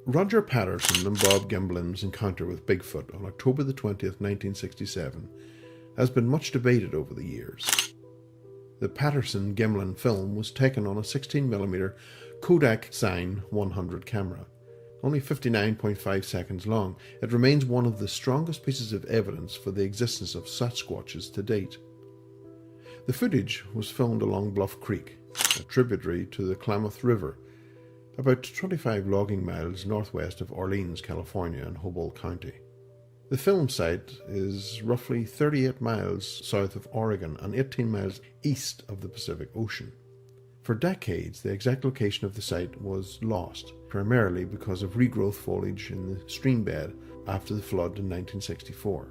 Roger Patterson and Bob Gimblin's encounter with Bigfoot on October the 20th, 1967 has been much debated over the years. The Patterson-Gimlin film was taken on a 16mm Kodak Sign 100 camera. Only 59.5 seconds long, it remains one of the strongest pieces of evidence for the existence of Sasquatches to date. The footage was filmed along Bluff Creek, a tributary to the Klamath River, about 25 logging miles northwest of Orleans, California in Humboldt County. The film site is roughly 38 miles south of Oregon and 18 miles east of the Pacific Ocean. For decades, the exact location of the site was lost, primarily because of regrowth foliage in the stream bed after the flood in 1964.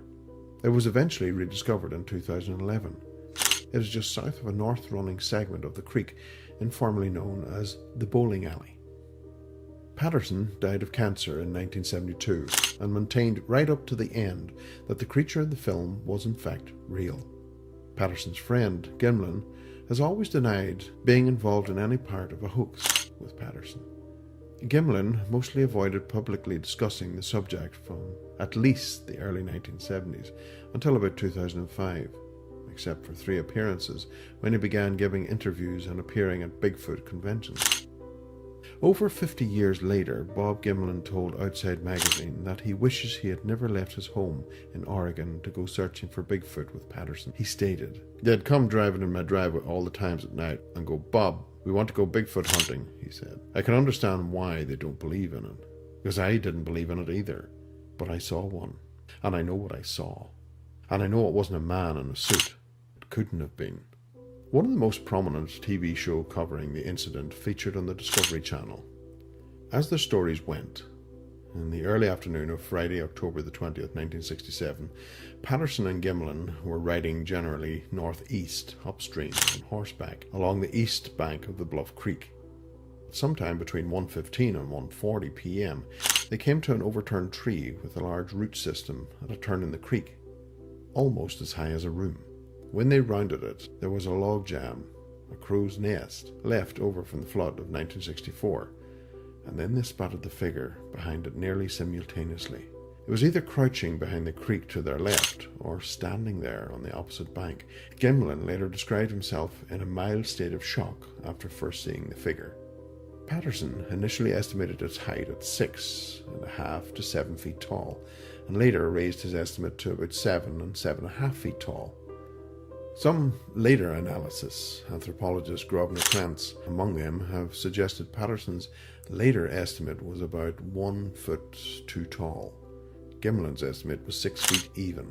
It was eventually rediscovered in 2011. It is just south of a north-running segment of the creek, informally known as the Bowling Alley. Patterson died of cancer in 1972 and maintained right up to the end that the creature in the film was in fact real. Patterson's friend, Gimlin, has always denied being involved in any part of a hoax with Patterson. Gimlin mostly avoided publicly discussing the subject from at least the early 1970s until about 2005, except for 3 appearances when he began giving interviews and appearing at Bigfoot conventions. Over 50 years later, Bob Gimlin told Outside Magazine that he wishes he had never left his home in Oregon to go searching for Bigfoot with Patterson. He stated, "They'd come driving in my driveway all the times at night and go, 'Bob, we want to go Bigfoot hunting,' he said. I can understand why they don't believe in it, because I didn't believe in it either. But I saw one, and I know what I saw. And I know it wasn't a man in a suit. It couldn't have been." One of the most prominent TV show covering the incident featured on the Discovery Channel. As the stories went, in the early afternoon of Friday, October the 20th, 1967, Patterson and Gimlin were riding generally northeast, upstream, on horseback, along the east bank of the Bluff Creek. Sometime between 1:15 and 1:40 p.m., they came to an overturned tree with a large root system at a turn in the creek, almost as high as a room. When they rounded it, there was a log jam, a crow's nest, left over from the flood of 1964, and then they spotted the figure behind it nearly simultaneously. It was either crouching behind the creek to their left, or standing there on the opposite bank. Gimlin later described himself in a mild state of shock after first seeing the figure. Patterson initially estimated its height at 6.5 to 7 feet tall, and later raised his estimate to about 7 and 7.5 feet tall. Some later analysis, anthropologist Grosvenor Krantz among them, have suggested Patterson's later estimate was about 1 foot too tall. Gimlin's estimate was 6 feet even.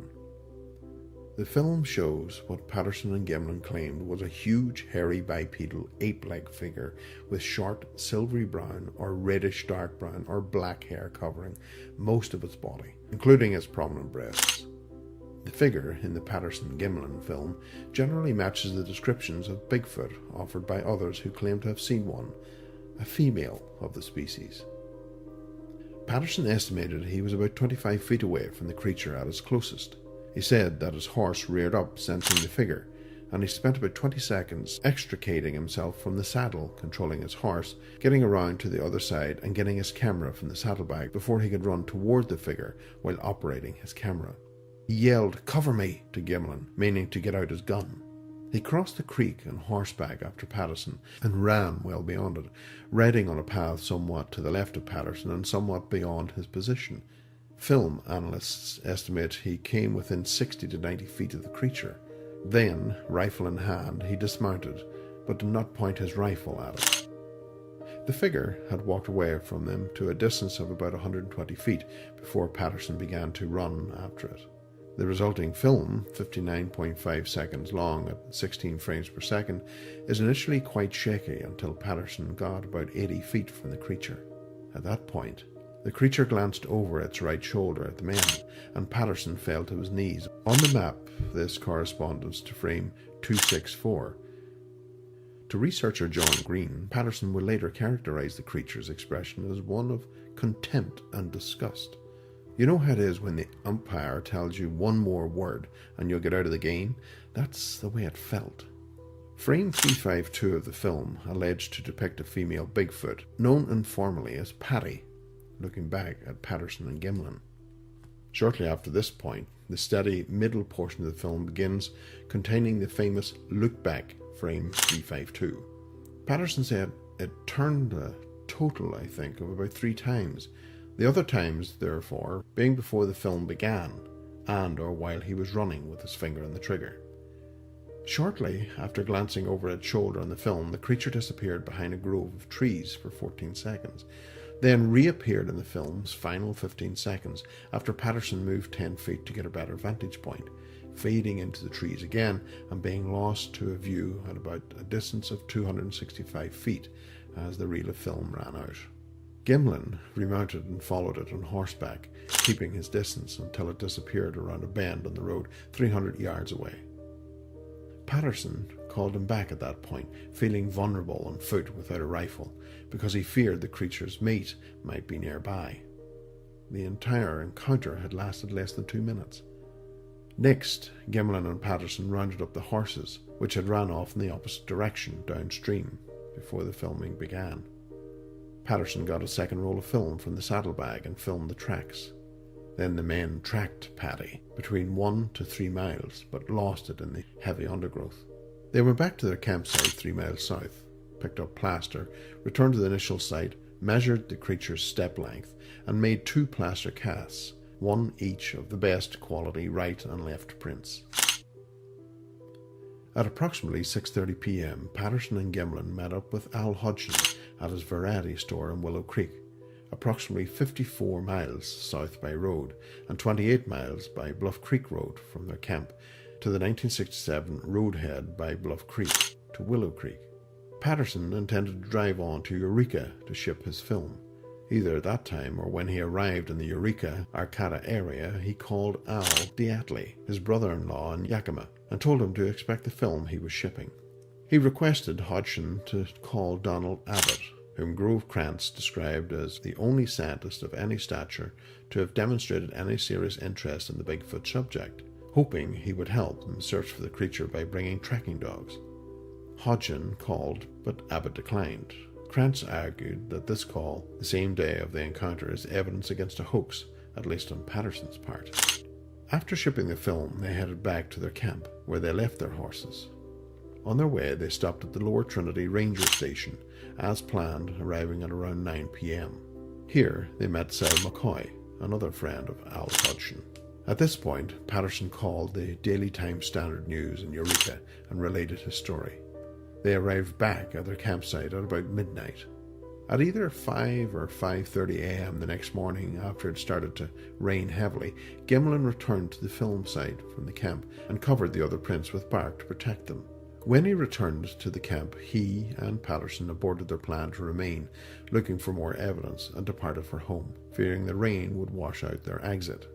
The film shows what Patterson and Gimlin claimed was a huge, hairy, bipedal, ape-like figure with short, silvery brown or reddish dark brown or black hair covering most of its body, including its prominent breasts. The figure in the Patterson-Gimlin film generally matches the descriptions of Bigfoot offered by others who claim to have seen one, a female of the species. Patterson estimated he was about 25 feet away from the creature at its closest. He said that his horse reared up, sensing the figure, and he spent about 20 seconds extricating himself from the saddle, controlling his horse, getting around to the other side and getting his camera from the saddlebag before he could run toward the figure while operating his camera. He yelled, "Cover me," to Gimlin, meaning to get out his gun. He crossed the creek on horseback after Patterson and ran well beyond it, riding on a path somewhat to the left of Patterson and somewhat beyond his position. Film analysts estimate he came within 60 to 90 feet of the creature. Then, rifle in hand, he dismounted, but did not point his rifle at it. The figure had walked away from them to a distance of about 120 feet before Patterson began to run after it. The resulting film, 59.5 seconds long at 16 frames per second, is initially quite shaky until Patterson got about 80 feet from the creature. At that point, the creature glanced over its right shoulder at the men, and Patterson fell to his knees. On the map, this corresponds to frame 264. To researcher John Green, Patterson would later characterize the creature's expression as one of contempt and disgust. You know how it is when the umpire tells you one more word and you'll get out of the game? That's the way it felt. Frame 352 of the film alleged to depict a female Bigfoot, known informally as Patty. looking back at Patterson and Gimlin. Shortly after this point, the steady middle portion of the film begins, containing the famous look back frame 352. Patterson said it turned a total, I think, of about 3 times. The other times, therefore, being before the film began, and or while he was running with his finger on the trigger. Shortly after glancing over its shoulder on the film, the creature disappeared behind a grove of trees for 14 seconds, then reappeared in the film's final 15 seconds after Patterson moved 10 feet to get a better vantage point, fading into the trees again and being lost to a view at about a distance of 265 feet as the reel of film ran out. Gimlin remounted and followed it on horseback, keeping his distance until it disappeared around a bend on the road 300 yards away. Patterson called him back at that point, feeling vulnerable on foot without a rifle, because he feared the creature's mate might be nearby. The entire encounter had lasted less than 2 minutes. Next, Gimlin and Patterson rounded up the horses, which had ran off in the opposite direction downstream before the filming began. Patterson got a second roll of film from the saddlebag and filmed the tracks. Then the men tracked Paddy between 1 to 3 miles, but lost it in the heavy undergrowth. They went back to their campsite 3 miles south, picked up plaster, returned to the initial site, measured the creature's step length, and made 2 plaster casts, one each of the best quality right and left prints. At approximately 6:30 p.m., Patterson and Gimlin met up with Al Hodgson at his variety store in Willow Creek, approximately 54 miles south by road and 28 miles by Bluff Creek Road from their camp to the 1967 roadhead by Bluff Creek to Willow Creek. Patterson intended to drive on to Eureka to ship his film. Either at that time or when he arrived in the Eureka, Arcata area, he called Al Diatley, his brother-in-law in Yakima, and told him to expect the film he was shipping. He requested Hodgson to call Donald Abbott, whom Grove Krantz described as the only scientist of any stature to have demonstrated any serious interest in the Bigfoot subject, hoping he would help them search for the creature by bringing tracking dogs. Hodgson called, but Abbott declined. Krantz argued that this call, the same day of the encounter, is evidence against a hoax, at least on Patterson's part. After shipping the film, they headed back to their camp, where they left their horses. On their way, they stopped at the Lower Trinity Ranger Station, as planned, arriving at around 9 p.m. Here, they met Sal McCoy, another friend of Al Hodgson. At this point, Patterson called the Daily Times Standard News in Eureka and related his story. They arrived back at their campsite at about midnight. At either 5 or 5:30 a.m. the next morning, after it started to rain heavily, Gimlin returned to the film site from the camp and covered the other prints with bark to protect them. When he returned to the camp, he and Patterson aborted their plan to remain, looking for more evidence, and departed for home, fearing the rain would wash out their exit.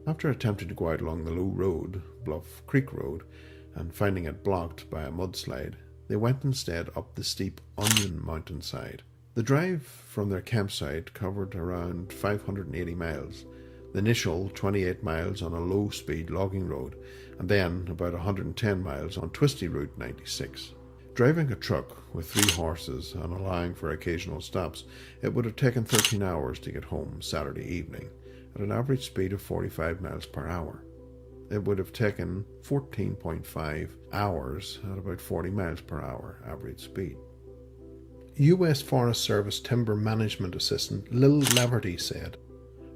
After attempting to go out along the low road, Bluff Creek Road, and finding it blocked by a mudslide, they went instead up the steep Onion mountainside. The drive from their campsite covered around 580 miles, the initial 28 miles on a low-speed logging road, and then about 110 miles on twisty Route 96. Driving a truck with 3 horses and allowing for occasional stops, it would have taken 13 hours to get home Saturday evening, at an average speed of 45 miles per hour. It would have taken 14.5 hours at about 40 miles per hour average speed. U.S. Forest Service Timber Management Assistant Lil Leverty said,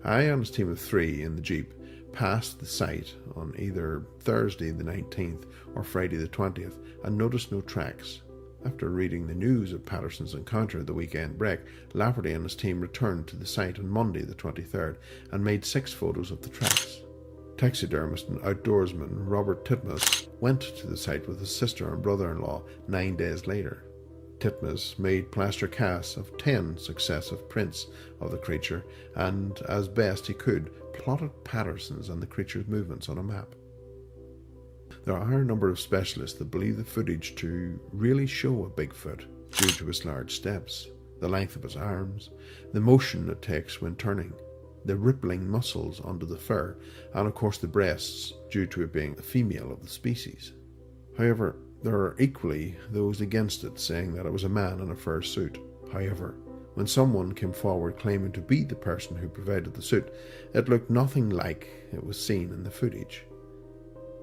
"I and his team of 3 in the Jeep passed the site on either Thursday the 19th or Friday the 20th and noticed no tracks. After reading the news of Patterson's encounter at the weekend break, Lafferty and his team returned to the site on Monday the 23rd and made 6 photos of the tracks. Taxidermist and outdoorsman Robert Titmus went to the site with his sister and brother-in-law 9 days later. Titmus made plaster casts of 10 successive prints of the creature and, as best he could, plotted Patterson's and the creature's movements on a map. There are a number of specialists that believe the footage to really show a Bigfoot due to his large steps, the length of his arms, the motion it takes when turning, the rippling muscles under the fur, and of course the breasts due to it being a female of the species. However, there are equally those against it, saying that it was a man in a fur suit. However, When someone came forward claiming to be the person who provided the suit, it looked nothing like it was seen in the footage.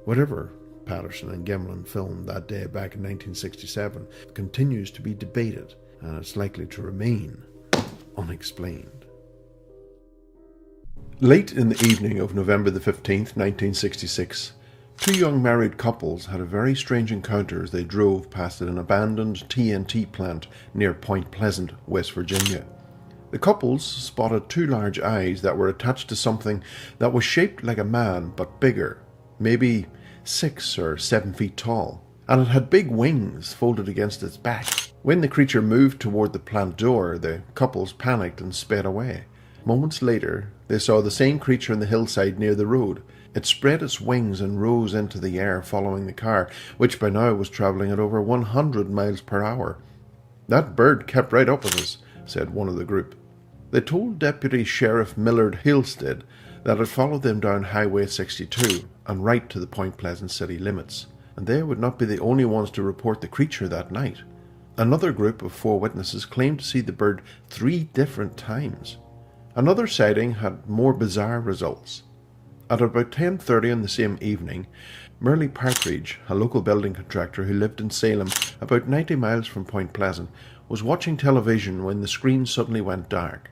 Whatever Patterson and Gimlin filmed that day back in 1967 continues to be debated, and it's likely to remain unexplained. Late in the evening of November the 15th, 1966, two young married couples had a very strange encounter as they drove past an abandoned TNT plant near Point Pleasant, West Virginia. The couples spotted two large eyes that were attached to something that was shaped like a man but bigger, maybe 6 or 7 feet tall, and it had big wings folded against its back. When the creature moved toward the plant door, the couples panicked and sped away. Moments later, they saw the same creature on the hillside near the road. It spread its wings and rose into the air following the car, which by now was travelling at over 100 miles per hour. "That bird kept right up with us," said one of the group. They told Deputy Sheriff Millard Halstead that it followed them down Highway 62 and right to the Point Pleasant city limits, and they would not be the only ones to report the creature that night. Another group of 4 witnesses claimed to see the bird 3 different times. Another sighting had more bizarre results. At about 10:30 on the same evening, Merle Partridge, a local building contractor who lived in Salem, about 90 miles from Point Pleasant, was watching television when the screen suddenly went dark.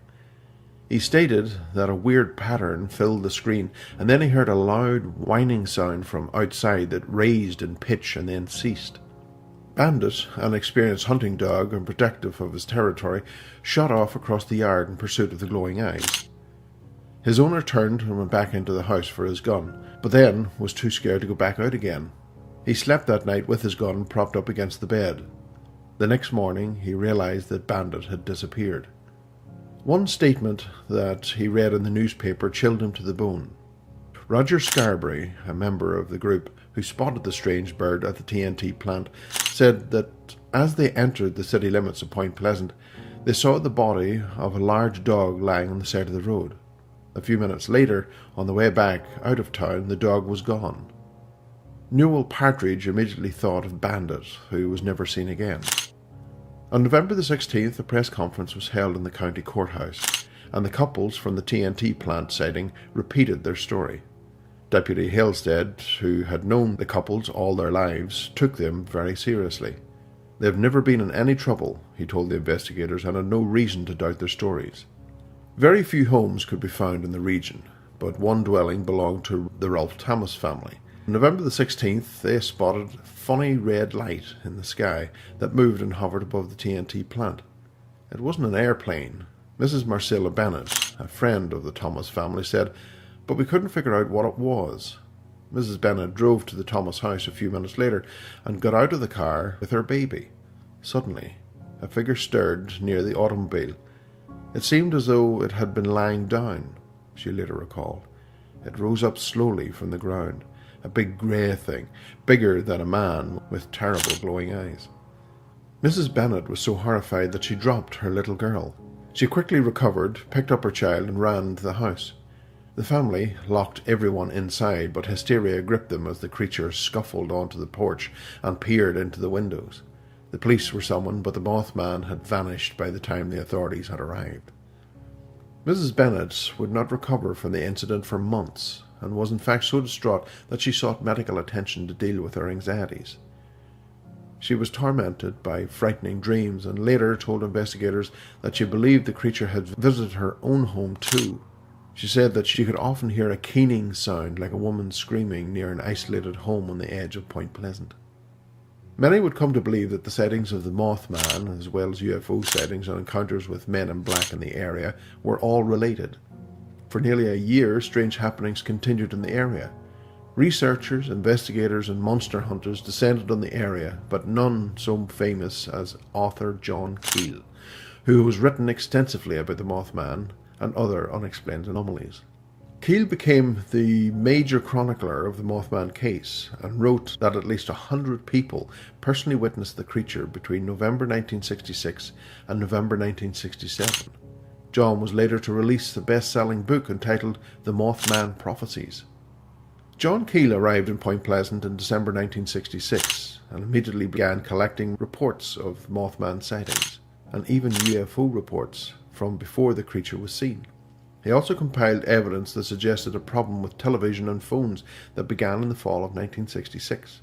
He stated that a weird pattern filled the screen, and then he heard a loud whining sound from outside that raised in pitch and then ceased. Bandit, an experienced hunting dog and protective of his territory, shot off across the yard in pursuit of the glowing eyes. His owner turned and went back into the house for his gun, but then was too scared to go back out again. He slept that night with his gun propped up against the bed. The next morning he realized that Bandit had disappeared. One statement that he read in the newspaper chilled him to the bone. Roger Scarberry, a member of the group who spotted the strange bird at the TNT plant, said that as they entered the city limits of Point Pleasant, they saw the body of a large dog lying on the side of the road. A few minutes later, on the way back out of town, the dog was gone. Newell Partridge immediately thought of Bandit, who was never seen again. On November the 16th, a press conference was held in the county courthouse, and the couples from the TNT plant sighting repeated their story. Deputy Halstead, who had known the couples all their lives, took them very seriously. "They have never been in any trouble," he told the investigators, and had no reason to doubt their stories. Very few homes could be found in the region, but one dwelling belonged to the Ralph Thomas family. On November the 16th, they spotted a funny red light in the sky that moved and hovered above the TNT plant. It wasn't an airplane. Mrs. Marcella Bennett, a friend of the Thomas family, said, but we couldn't figure out what it was. Mrs. Bennett drove to the Thomas house a few minutes later and got out of the car with her baby. Suddenly, a figure stirred near the automobile. It seemed as though it had been lying down, she later recalled. It rose up slowly from the ground, a big grey thing, bigger than a man, with terrible glowing eyes. Mrs. Bennett was so horrified that she dropped her little girl. She quickly recovered, picked up her child and ran to the house. The family locked everyone inside, but hysteria gripped them as the creature scuffled onto the porch and peered into the windows. The police were summoned, but the Mothman had vanished by the time the authorities had arrived. Mrs. Bennett would not recover from the incident for months, and was in fact so distraught that she sought medical attention to deal with her anxieties. She was tormented by frightening dreams, and later told investigators that she believed the creature had visited her own home too. She said that she could often hear a keening sound like a woman screaming near an isolated home on the edge of Point Pleasant. Many would come to believe that the sightings of the Mothman, as well as UFO sightings and encounters with men in black in the area, were all related. For nearly a year, strange happenings continued in the area. Researchers, investigators, and monster hunters descended on the area, but none so famous as author John Keel, who has written extensively about the Mothman and other unexplained anomalies. Keel became the major chronicler of the Mothman case and wrote that at least 100 people personally witnessed the creature between November 1966 and November 1967. John was later to release the best-selling book entitled The Mothman Prophecies. John Keel arrived in Point Pleasant in December 1966 and immediately began collecting reports of Mothman sightings. and even UFO reports from before the creature was seen. He also compiled evidence that suggested a problem with television and phones that began in the fall of 1966.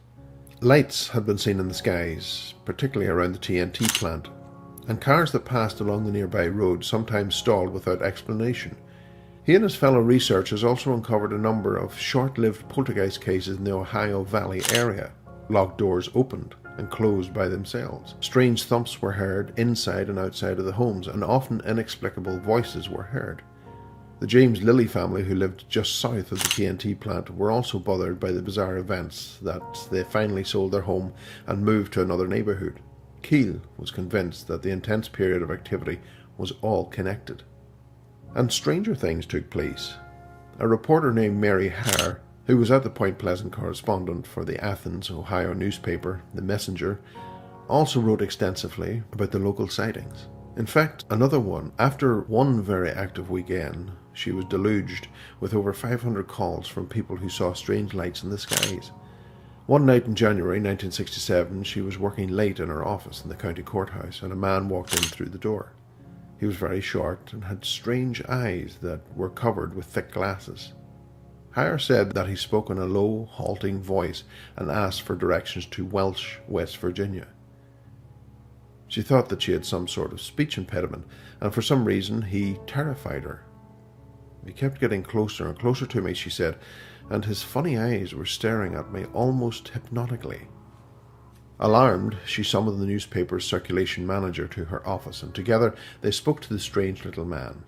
Lights had been seen in the skies, particularly around the TNT plant, and cars that passed along the nearby road sometimes stalled without explanation. He and his fellow researchers also uncovered a number of short-lived poltergeist cases in the Ohio Valley area. Locked doors opened and closed by themselves. Strange thumps were heard inside and outside of the homes, and often inexplicable voices were heard. The James Lilly family, who lived just south of the TNT plant, were also bothered by the bizarre events that they finally sold their home and moved to another neighbourhood. Keel was convinced that the intense period of activity was all connected. And stranger things took place. A reporter named Mary Hare, who was at the Point Pleasant correspondent for the Athens, Ohio newspaper, The Messenger, also wrote extensively about the local sightings. In fact, another one, after one very active weekend, she was deluged with over 500 calls from people who saw strange lights in the skies. One night in January 1967, she was working late in her office in the county courthouse, and a man walked in through the door. He was very short and had strange eyes that were covered with thick glasses. Hire said that he spoke in a low, halting voice and asked for directions to Welch, West Virginia. She thought that she had some sort of speech impediment, and for some reason he terrified her. He kept getting closer and closer to me, she said, and his funny eyes were staring at me almost hypnotically. Alarmed, she summoned the newspaper's circulation manager to her office, and together they spoke to the strange little man.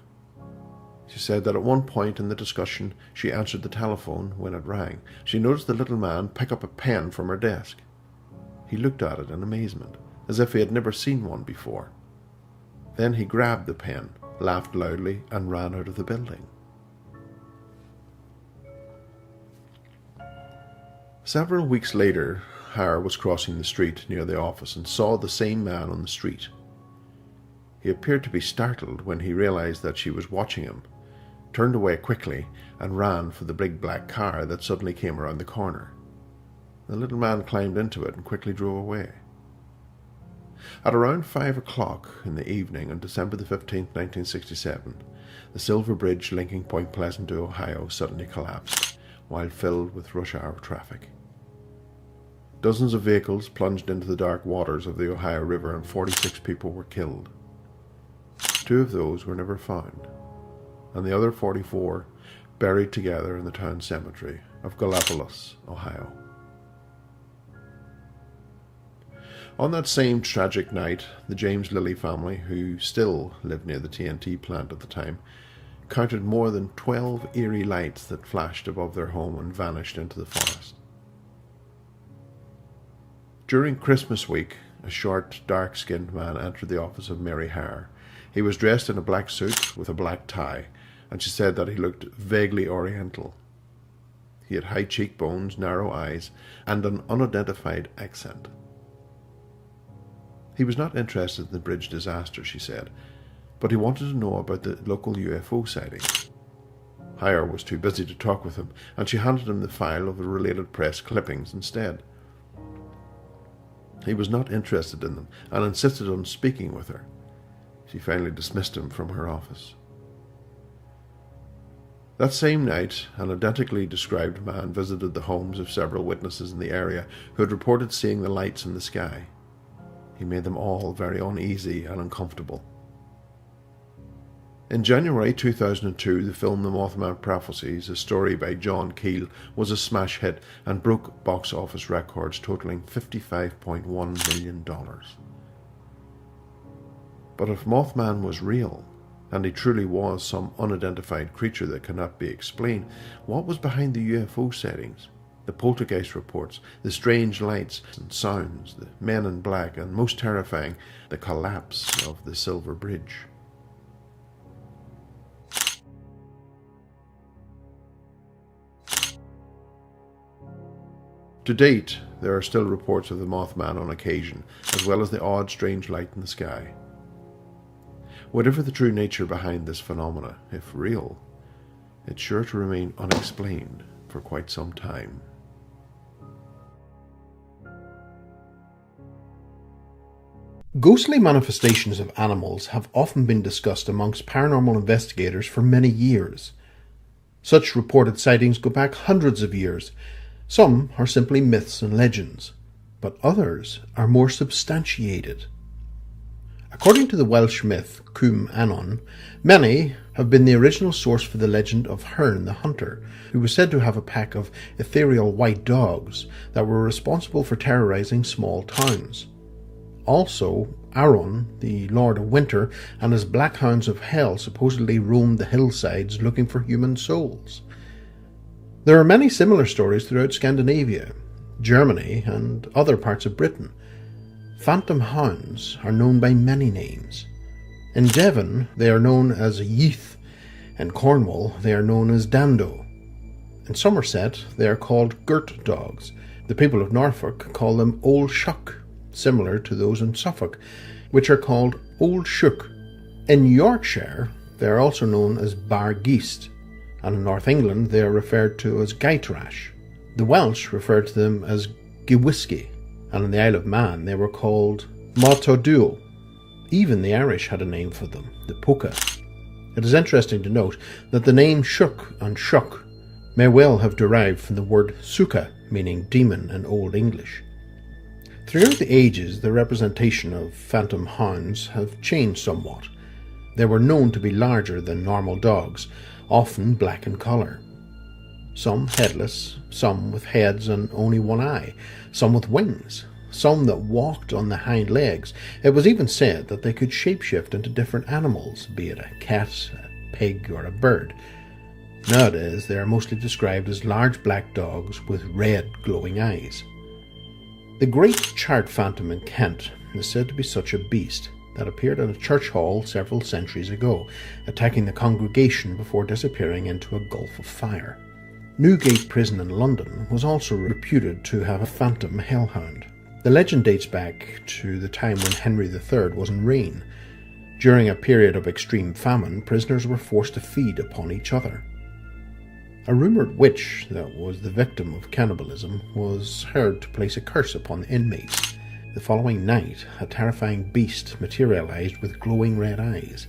She said that at one point in the discussion she answered the telephone when it rang. She noticed the little man pick up a pen from her desk. He looked at it in amazement, as if he had never seen one before. Then he grabbed the pen, laughed loudly, and ran out of the building. Several weeks later, Hare was crossing the street near the office and saw the same man on the street. He appeared to be startled when he realized that she was watching him, turned away quickly, and ran for the big black car that suddenly came around the corner. The little man climbed into it and quickly drove away. At around 5 o'clock in the evening on December the 15th, 1967, the silver bridge linking Point Pleasant to Ohio suddenly collapsed while filled with rush hour traffic. Dozens of vehicles plunged into the dark waters of the Ohio River, and 46 people were killed. 2 of those were never found, and the other 44 buried together in the town cemetery of Gallipolis, Ohio. On that same tragic night, the James Lilly family, who still lived near the TNT plant at the time, counted more than 12 eerie lights that flashed above their home and vanished into the forest. During Christmas week, a short, dark-skinned man entered the office of Mary Hare. He was dressed in a black suit with a black tie, and she said that he looked vaguely oriental. He had high cheekbones, narrow eyes, and an unidentified accent. He was not interested in the bridge disaster, she said, but he wanted to know about the local UFO sightings. Hire was too busy to talk with him, and she handed him the file of the related press clippings instead. He was not interested in them and insisted on speaking with her. She finally dismissed him from her office. That same night, an identically described man visited the homes of several witnesses in the area who had reported seeing the lights in the sky. He made them all very uneasy and uncomfortable. In January 2002, the film The Mothman Prophecies, a story by John Keel, was a smash hit and broke box office records totaling $55.1 million. But if Mothman was real, and he truly was some unidentified creature that cannot be explained, what was behind the UFO sightings, the poltergeist reports, the strange lights and sounds, the men in black, and most terrifying, the collapse of the Silver Bridge? To date, there are still reports of the Mothman on occasion, as well as the odd, strange light in the sky. Whatever the true nature behind this phenomena, if real, it's sure to remain unexplained for quite some time. Ghostly manifestations of animals have often been discussed amongst paranormal investigators for many years. Such reported sightings go back hundreds of years. Some are simply myths and legends, but others are more substantiated. According to the Welsh myth Cwm Anon, many have been the original source for the legend of Herne the Hunter, who was said to have a pack of ethereal white dogs that were responsible for terrorizing small towns. Also, Aron, the Lord of Winter, and his black hounds of hell supposedly roamed the hillsides looking for human souls. There are many similar stories throughout Scandinavia, Germany, and other parts of Britain. Phantom hounds are known by many names. In Devon, they are known as Yeath. In Cornwall, they are known as Dando. In Somerset, they are called Girt dogs. The people of Norfolk call them Old Shuck, similar to those in Suffolk, which are called Old Shook. In Yorkshire, they are also known as Bar Geest, and in North England they are referred to as Gaitrash. The Welsh referred to them as Gewisgi, and in the Isle of Man they were called Martoduo. Even the Irish had a name for them, the Poka. It is interesting to note that the name Shook and Shuck may well have derived from the word Suka, meaning demon in Old English. Throughout the ages, the representation of phantom hounds have changed somewhat. They were known to be larger than normal dogs, often black in colour. Some headless, some with heads and only one eye, some with wings, some that walked on the hind legs. It was even said that they could shapeshift into different animals, be it a cat, a pig, or a bird. Nowadays, they are mostly described as large black dogs with red glowing eyes. The Great Chart Phantom in Kent is said to be such a beast that appeared in a church hall several centuries ago, attacking the congregation before disappearing into a gulf of fire. Newgate Prison in London was also reputed to have a phantom hellhound. The legend dates back to the time when Henry III was in reign. During a period of extreme famine, prisoners were forced to feed upon each other. A rumoured witch that was the victim of cannibalism was heard to place a curse upon the inmates. The following night, a terrifying beast materialized with glowing red eyes.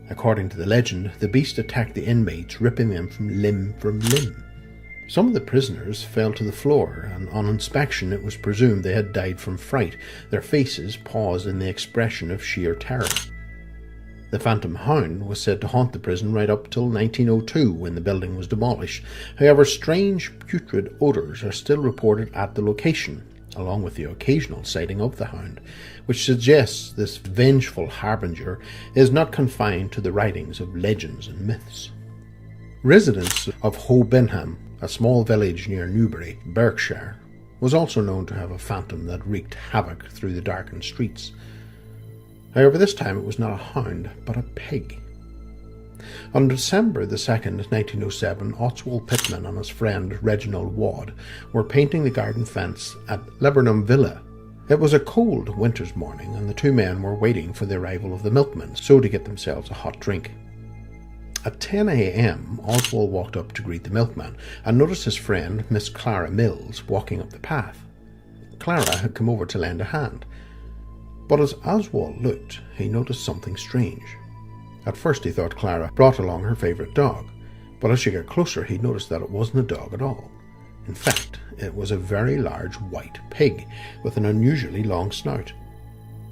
According to the legend, the beast attacked the inmates, ripping them from limb. Some of the prisoners fell to the floor, and on inspection it was presumed they had died from fright, their faces paused in the expression of sheer terror. The Phantom Hound was said to haunt the prison right up till 1902, when the building was demolished. However, strange putrid odours are still reported at the location, along with the occasional sighting of the hound, which suggests this vengeful harbinger is not confined to the writings of legends and myths. Residents of Ho Benham, a small village near Newbury, Berkshire, was also known to have a phantom that wreaked havoc through the darkened streets. However, this time it was not a hound, but a pig. On December 2nd, 1907, Oswald Pittman and his friend Reginald Wadd were painting the garden fence at Laburnum Villa. It was a cold winter's morning, and the two men were waiting for the arrival of the milkman, so to get themselves a hot drink. At 10 a.m, Oswald walked up to greet the milkman, and noticed his friend, Miss Clara Mills, walking up the path. Clara had come over to lend a hand. But as Oswald looked, he noticed something strange. At first he thought Clara brought along her favourite dog, but as she got closer he noticed that it wasn't a dog at all. In fact, it was a very large white pig, with an unusually long snout.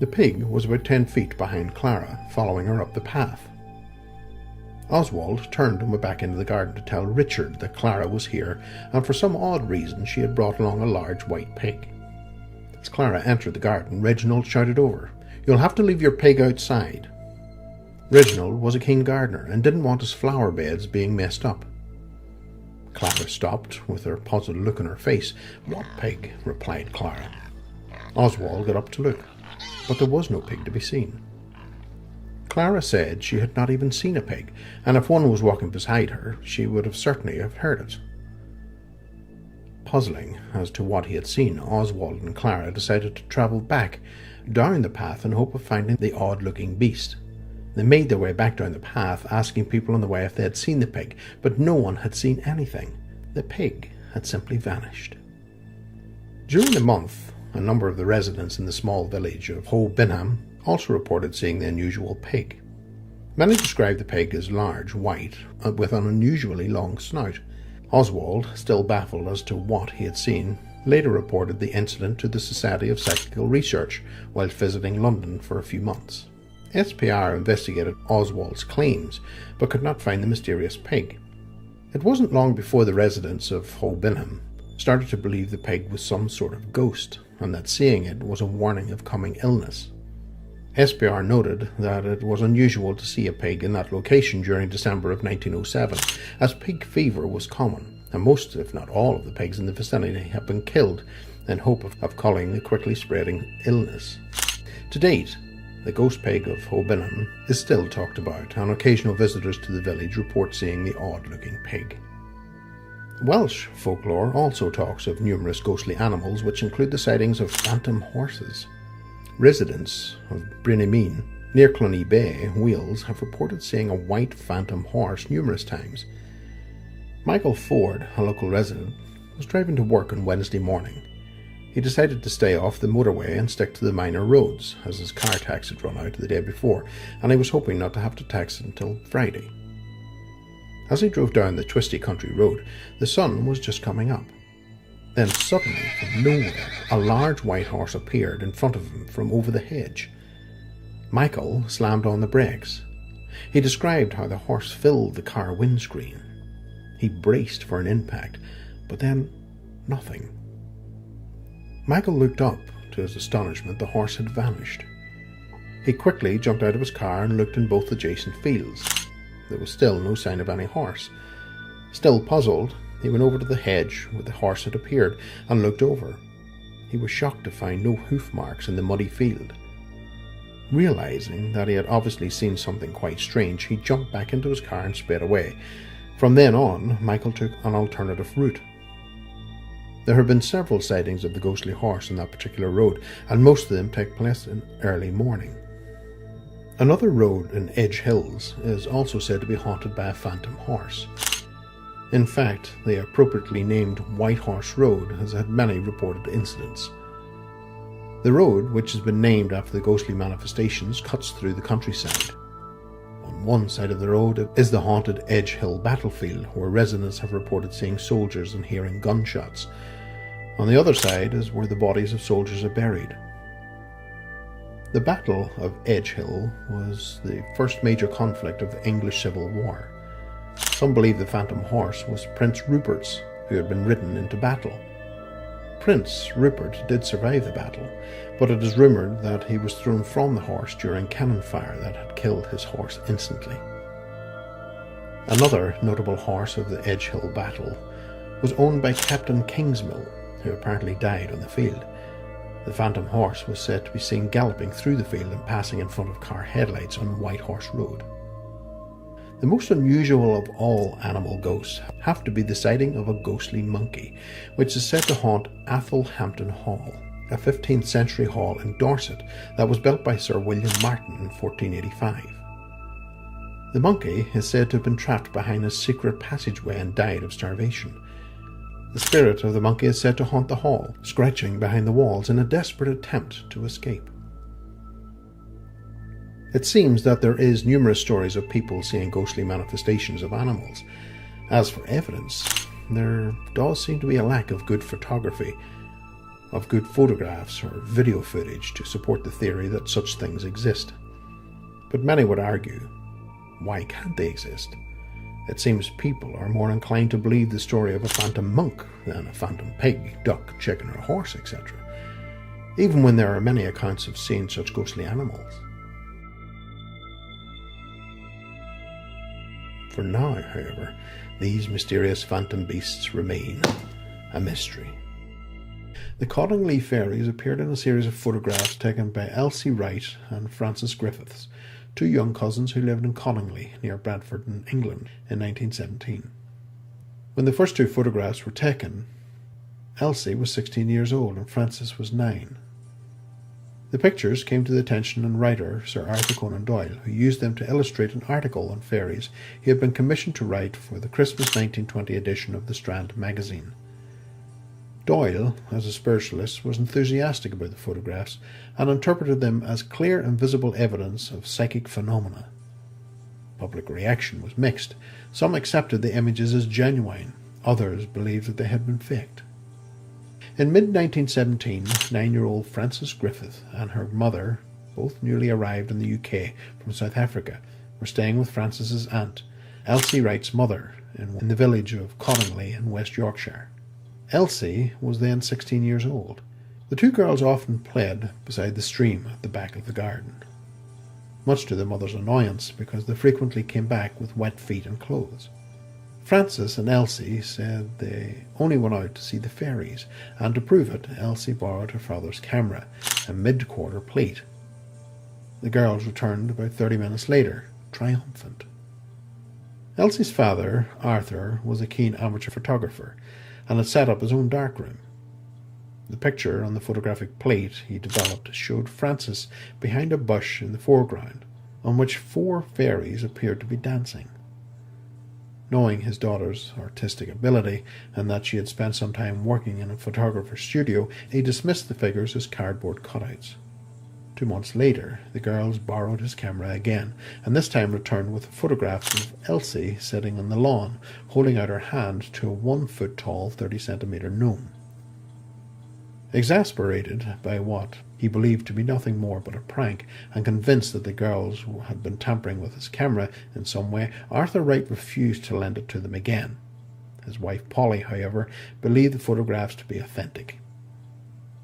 The pig was about 10 feet behind Clara, following her up the path. Oswald turned and went back into the garden to tell Richard that Clara was here, and for some odd reason she had brought along a large white pig. As Clara entered the garden, Reginald shouted over, "You'll have to leave your pig outside." Reginald was a keen gardener and didn't want his flower beds being messed up. Clara stopped, with her puzzled look on her face. "What pig?" replied Clara. Oswald got up to look, but there was no pig to be seen. Clara said she had not even seen a pig, and if one was walking beside her, she would have certainly have heard it. Puzzling as to what he had seen, Oswald and Clara decided to travel back down the path in hope of finding the odd-looking beast. They made their way back down the path, asking people on the way if they had seen the pig, but no one had seen anything. The pig had simply vanished. During the month a number of the residents in the small village of Ho Binham also reported seeing the unusual pig. Many described the pig as large, white, with an unusually long snout. Oswald, still baffled as to what he had seen, later reported the incident to the Society of Psychical Research whilst visiting London for a few months. SPR investigated Oswald's claims, but could not find the mysterious pig. It wasn't long before the residents of Ho Binham started to believe the pig was some sort of ghost, and that seeing it was a warning of coming illness. SPR noted that it was unusual to see a pig in that location during December of 1907, as pig fever was common, and most, if not all, of the pigs in the vicinity had been killed in hope of culling the quickly spreading illness. To date, the ghost pig of Ho Binham is still talked about, and occasional visitors to the village report seeing the odd-looking pig. Welsh folklore also talks of numerous ghostly animals, which include the sightings of phantom horses. Residents of Brynymeen, near Cluny Bay, Wales, have reported seeing a white phantom horse numerous times. Michael Ford, a local resident, was driving to work on Wednesday morning. He decided to stay off the motorway and stick to the minor roads, as his car tax had run out the day before, and he was hoping not to have to tax it until Friday. As he drove down the twisty country road, the sun was just coming up. Then suddenly, from nowhere, a large white horse appeared in front of him from over the hedge. Michael slammed on the brakes. He described how the horse filled the car windscreen. He braced for an impact, but then nothing. Michael looked up. To his astonishment, the horse had vanished. He quickly jumped out of his car and looked in both adjacent fields. There was still no sign of any horse. Still puzzled, he went over to the hedge where the horse had appeared and looked over. He was shocked to find no hoof marks in the muddy field. Realizing that he had obviously seen something quite strange, he jumped back into his car and sped away. From then on, Michael took an alternative route. There have been several sightings of the ghostly horse on that particular road, and most of them take place in early morning. Another road in Edge Hills is also said to be haunted by a phantom horse. In fact, the appropriately named White Horse Road has had many reported incidents. The road, which has been named after the ghostly manifestations, cuts through the countryside. On one side of the road is the haunted Edge Hill battlefield, where residents have reported seeing soldiers and hearing gunshots. On the other side is where the bodies of soldiers are buried. The Battle of Edge Hill was the first major conflict of the English Civil War. Some believe the phantom horse was Prince Rupert's, who had been ridden into battle. Prince Rupert did survive the battle, but it is rumoured that he was thrown from the horse during cannon fire that had killed his horse instantly. Another notable horse of the Edge Hill battle was owned by Captain Kingsmill, who apparently died on the field. The phantom horse was said to be seen galloping through the field and passing in front of car headlights on White Horse Road. The most unusual of all animal ghosts have to be the sighting of a ghostly monkey, which is said to haunt Athelhampton Hall, a 15th century hall in Dorset that was built by Sir William Martin in 1485. The monkey is said to have been trapped behind a secret passageway and died of starvation. The spirit of the monkey is said to haunt the hall, scratching behind the walls in a desperate attempt to escape. It seems that there is numerous stories of people seeing ghostly manifestations of animals. As for evidence, there does seem to be a lack of good photography, of good photographs or video footage to support the theory that such things exist. But many would argue, why can't they exist? It seems people are more inclined to believe the story of a phantom monk than a phantom pig, duck, chicken or horse, etc., even when there are many accounts of seeing such ghostly animals. For now, however, these mysterious phantom beasts remain a mystery. The Cottingley fairies appeared in a series of photographs taken by Elsie Wright and Frances Griffiths, two young cousins who lived in Cottingley, near Bradford in England, in 1917. When the first two photographs were taken, Elsie was 16 years old and Frances was 9. The pictures came to the attention of writer Sir Arthur Conan Doyle, who used them to illustrate an article on fairies he had been commissioned to write for the Christmas 1920 edition of the Strand magazine. Doyle, as a spiritualist, was enthusiastic about the photographs and interpreted them as clear and visible evidence of psychic phenomena. Public reaction was mixed. Some accepted the images as genuine, others believed that they had been faked. In mid-1917, 9-year-old Frances Griffith and her mother, both newly arrived in the UK from South Africa, were staying with Frances's aunt, Elsie Wright's mother, in the village of Connolly in West Yorkshire. Elsie was then 16 years old. The two girls often played beside the stream at the back of the garden, much to the mother's annoyance because they frequently came back with wet feet and clothes. Frances and Elsie said they only went out to see the fairies, and to prove it, Elsie borrowed her father's camera, a mid-quarter plate. The girls returned about 30 minutes later, triumphant. Elsie's father, Arthur, was a keen amateur photographer and had set up his own darkroom. The picture on the photographic plate he developed showed Frances behind a bush in the foreground, on which 4 fairies appeared to be dancing. Knowing his daughter's artistic ability and that she had spent some time working in a photographer's studio, he dismissed the figures as cardboard cutouts. 2 months later, the girls borrowed his camera again, and this time returned with a photograph of Elsie sitting on the lawn, holding out her hand to a 1-foot-tall, 30-centimetre gnome. Exasperated by what he believed to be nothing more but a prank, and convinced that the girls had been tampering with his camera in some way, Arthur Wright refused to lend it to them again. His wife Polly, however, believed the photographs to be authentic.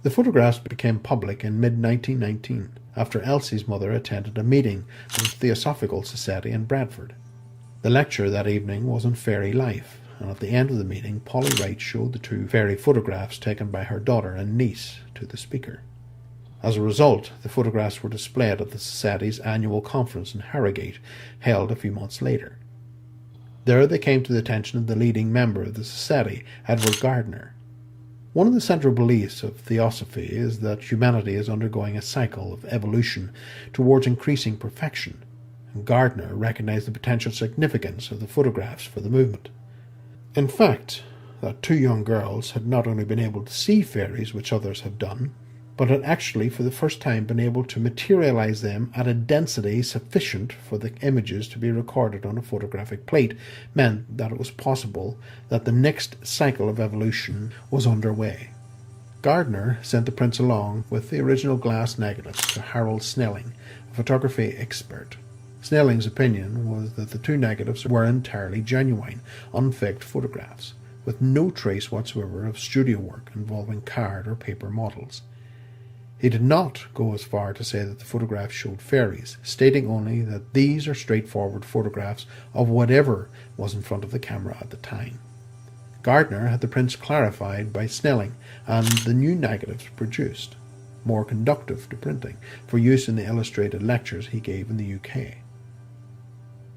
The photographs became public in mid-1919, after Elsie's mother attended a meeting of the Theosophical Society in Bradford. The lecture that evening was on fairy life, and at the end of the meeting, Polly Wright showed the 2 fairy photographs taken by her daughter and niece to the speaker. As a result, the photographs were displayed at the Society's annual conference in Harrogate, held a few months later. There they came to the attention of the leading member of the Society, Edward Gardner. One of the central beliefs of Theosophy is that humanity is undergoing a cycle of evolution towards increasing perfection, and Gardner recognized the potential significance of the photographs for the movement. In fact, that 2 young girls had not only been able to see fairies, which others had done, but had actually for the first time been able to materialize them at a density sufficient for the images to be recorded on a photographic plate, meant that it was possible that the next cycle of evolution was underway. Gardner sent the prints along with the original glass negatives to Harold Snelling, a photography expert. Snelling's opinion was that the 2 negatives were entirely genuine, unfaked photographs, with no trace whatsoever of studio work involving card or paper models. He did not go as far to say that the photographs showed fairies, stating only that these are straightforward photographs of whatever was in front of the camera at the time. Gardner had the prints clarified by Snelling and the new negatives produced, more conductive to printing, for use in the illustrated lectures he gave in the UK.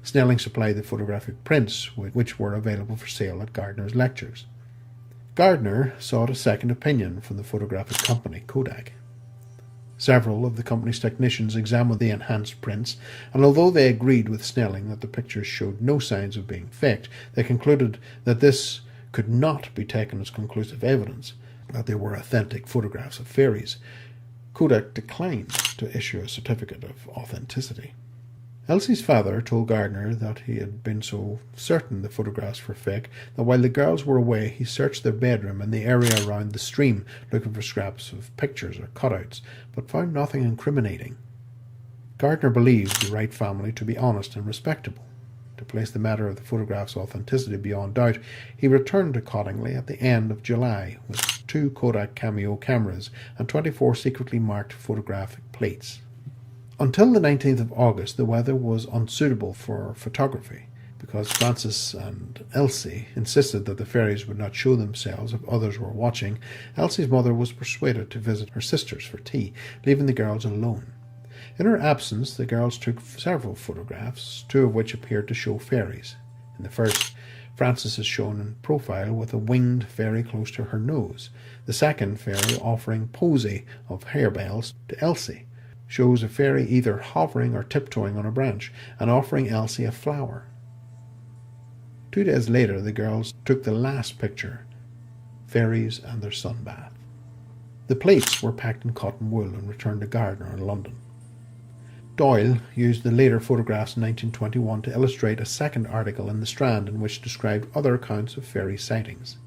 Snelling supplied the photographic prints, which were available for sale at Gardner's lectures. Gardner sought a second opinion from the photographic company, Kodak. Several of the company's technicians examined the enhanced prints, and although they agreed with Snelling that the pictures showed no signs of being faked, they concluded that this could not be taken as conclusive evidence that they were authentic photographs of fairies. Kodak declined to issue a certificate of authenticity. Elsie's father told Gardner that he had been so certain the photographs were fake that while the girls were away he searched their bedroom and the area around the stream looking for scraps of pictures or cutouts, but found nothing incriminating. Gardner believed the Wright family to be honest and respectable. To place the matter of the photograph's authenticity beyond doubt, he returned to Cottingley at the end of July with 2 Kodak Cameo cameras and 24 secretly marked photographic plates. Until the 19th of August, the weather was unsuitable for photography, because Frances and Elsie insisted that the fairies would not show themselves if others were watching. Elsie's mother was persuaded to visit her sisters for tea, leaving the girls alone. In her absence, the girls took several photographs, 2 of which appeared to show fairies. In the first, Frances is shown in profile with a winged fairy close to her nose. The second fairy, offering posy of harebells to Elsie, shows a fairy either hovering or tiptoeing on a branch and offering Elsie a flower. 2 days later, the girls took the last picture. Fairies and Their Sunbath. The plates were packed in cotton wool and returned to Gardner in London. Doyle used the later photographs in 1921 to illustrate a second article in the Strand in which described other accounts of fairy sightings.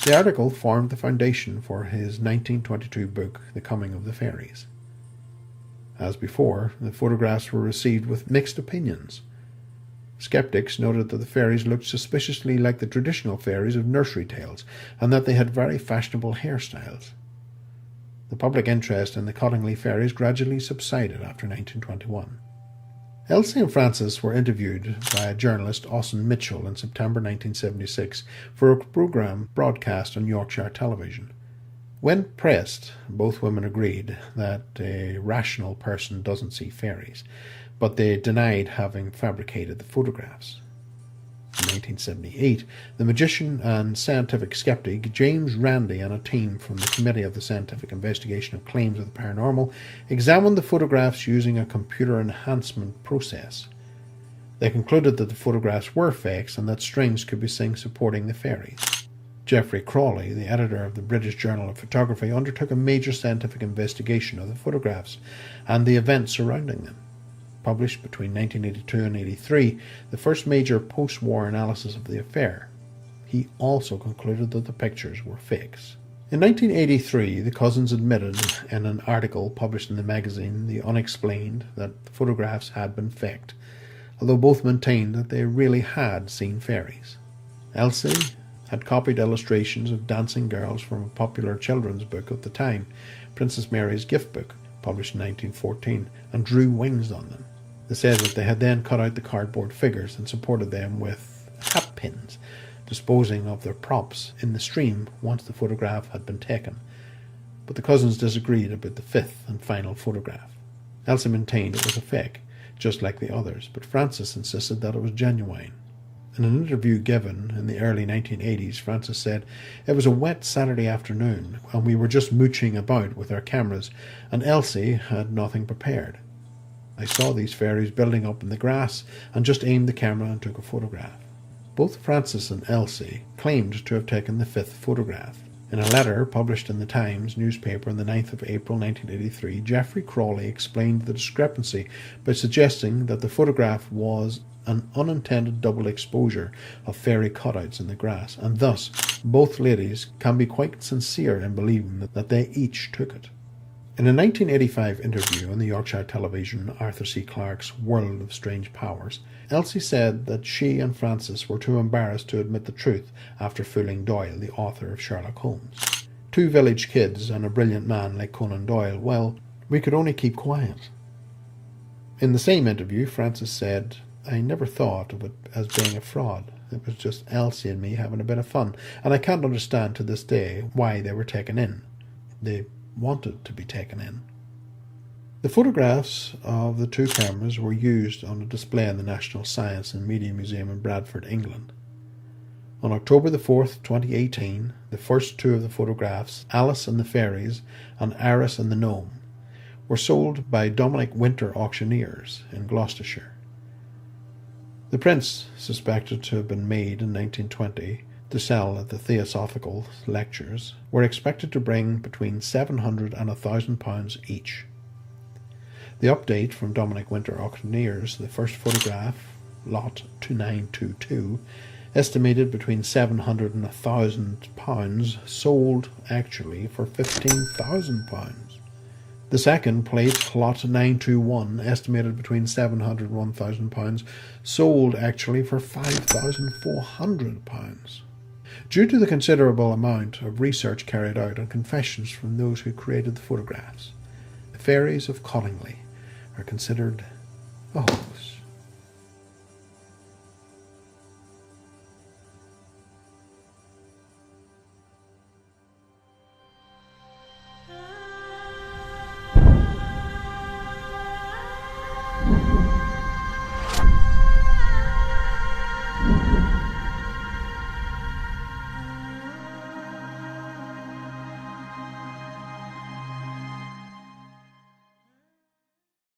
The article formed the foundation for his 1922 book, The Coming of the Fairies. As before, the photographs were received with mixed opinions. Skeptics noted that the fairies looked suspiciously like the traditional fairies of nursery tales, and that they had very fashionable hairstyles. The public interest in the Cottingley fairies gradually subsided after 1921. Elsie and Frances were interviewed by journalist Austin Mitchell in September 1976 for a programme broadcast on Yorkshire television. When pressed, both women agreed that a rational person doesn't see fairies, but they denied having fabricated the photographs. In 1978, the magician and scientific skeptic James Randi and a team from the Committee of the Scientific Investigation of Claims of the Paranormal examined the photographs using a computer enhancement process. They concluded that the photographs were fakes and that strings could be seen supporting the fairies. Geoffrey Crawley, the editor of the British Journal of Photography, undertook a major scientific investigation of the photographs and the events surrounding them. Published between 1982 and 1983, the first major post-war analysis of the affair. He also concluded that the pictures were fakes. In 1983, the cousins admitted in an article published in the magazine The Unexplained that the photographs had been faked, although both maintained that they really had seen fairies. Elsie had copied illustrations of dancing girls from a popular children's book of the time, Princess Mary's Gift Book, published in 1914, and drew wings on them. They said that they had then cut out the cardboard figures and supported them with hat pins, disposing of their props in the stream once the photograph had been taken. But the cousins disagreed about the fifth and final photograph. Elsie maintained it was a fake, just like the others, but Frances insisted that it was genuine. In an interview given in the early 1980s, Frances said, "It was a wet Saturday afternoon, and we were just mooching about with our cameras, and Elsie had nothing prepared. I saw these fairies building up in the grass and just aimed the camera and took a photograph." Both Frances and Elsie claimed to have taken the fifth photograph. In a letter published in the Times newspaper on the 9th of April 1983, Geoffrey Crawley explained the discrepancy by suggesting that the photograph was an unintended double exposure of fairy cutouts in the grass, and thus both ladies can be quite sincere in believing that they each took it. In a 1985 interview on the Yorkshire television Arthur C. Clarke's World of Strange Powers, Elsie said that she and Frances were too embarrassed to admit the truth after fooling Doyle, the author of Sherlock Holmes. Two village kids and a brilliant man like Conan Doyle, well, we could only keep quiet. In the same interview, Frances said, "I never thought of it as being a fraud. It was just Elsie and me having a bit of fun, and I can't understand to this day why they were taken in. They wanted to be taken in." The photographs of the two cameras were used on a display in the National Science and Media Museum in Bradford, England. On October the 4th, 2018, the first two of the photographs, Alice and the Fairies and Iris and the Gnome, were sold by Dominic Winter Auctioneers in Gloucestershire. The prints, suspected to have been made in 1920 to sell at the Theosophical Lectures, were expected to bring between £700 and £1,000 each. The update from Dominic Winter Auctioneers, the first photograph, lot 2922, estimated between £700 and £1,000, sold actually for £15,000. The second plate, lot 921, estimated between £700 and £1,000, sold actually for £5,400. Due to the considerable amount of research carried out and confessions from those who created the photographs, the fairies of Cottingley are considered a hoax.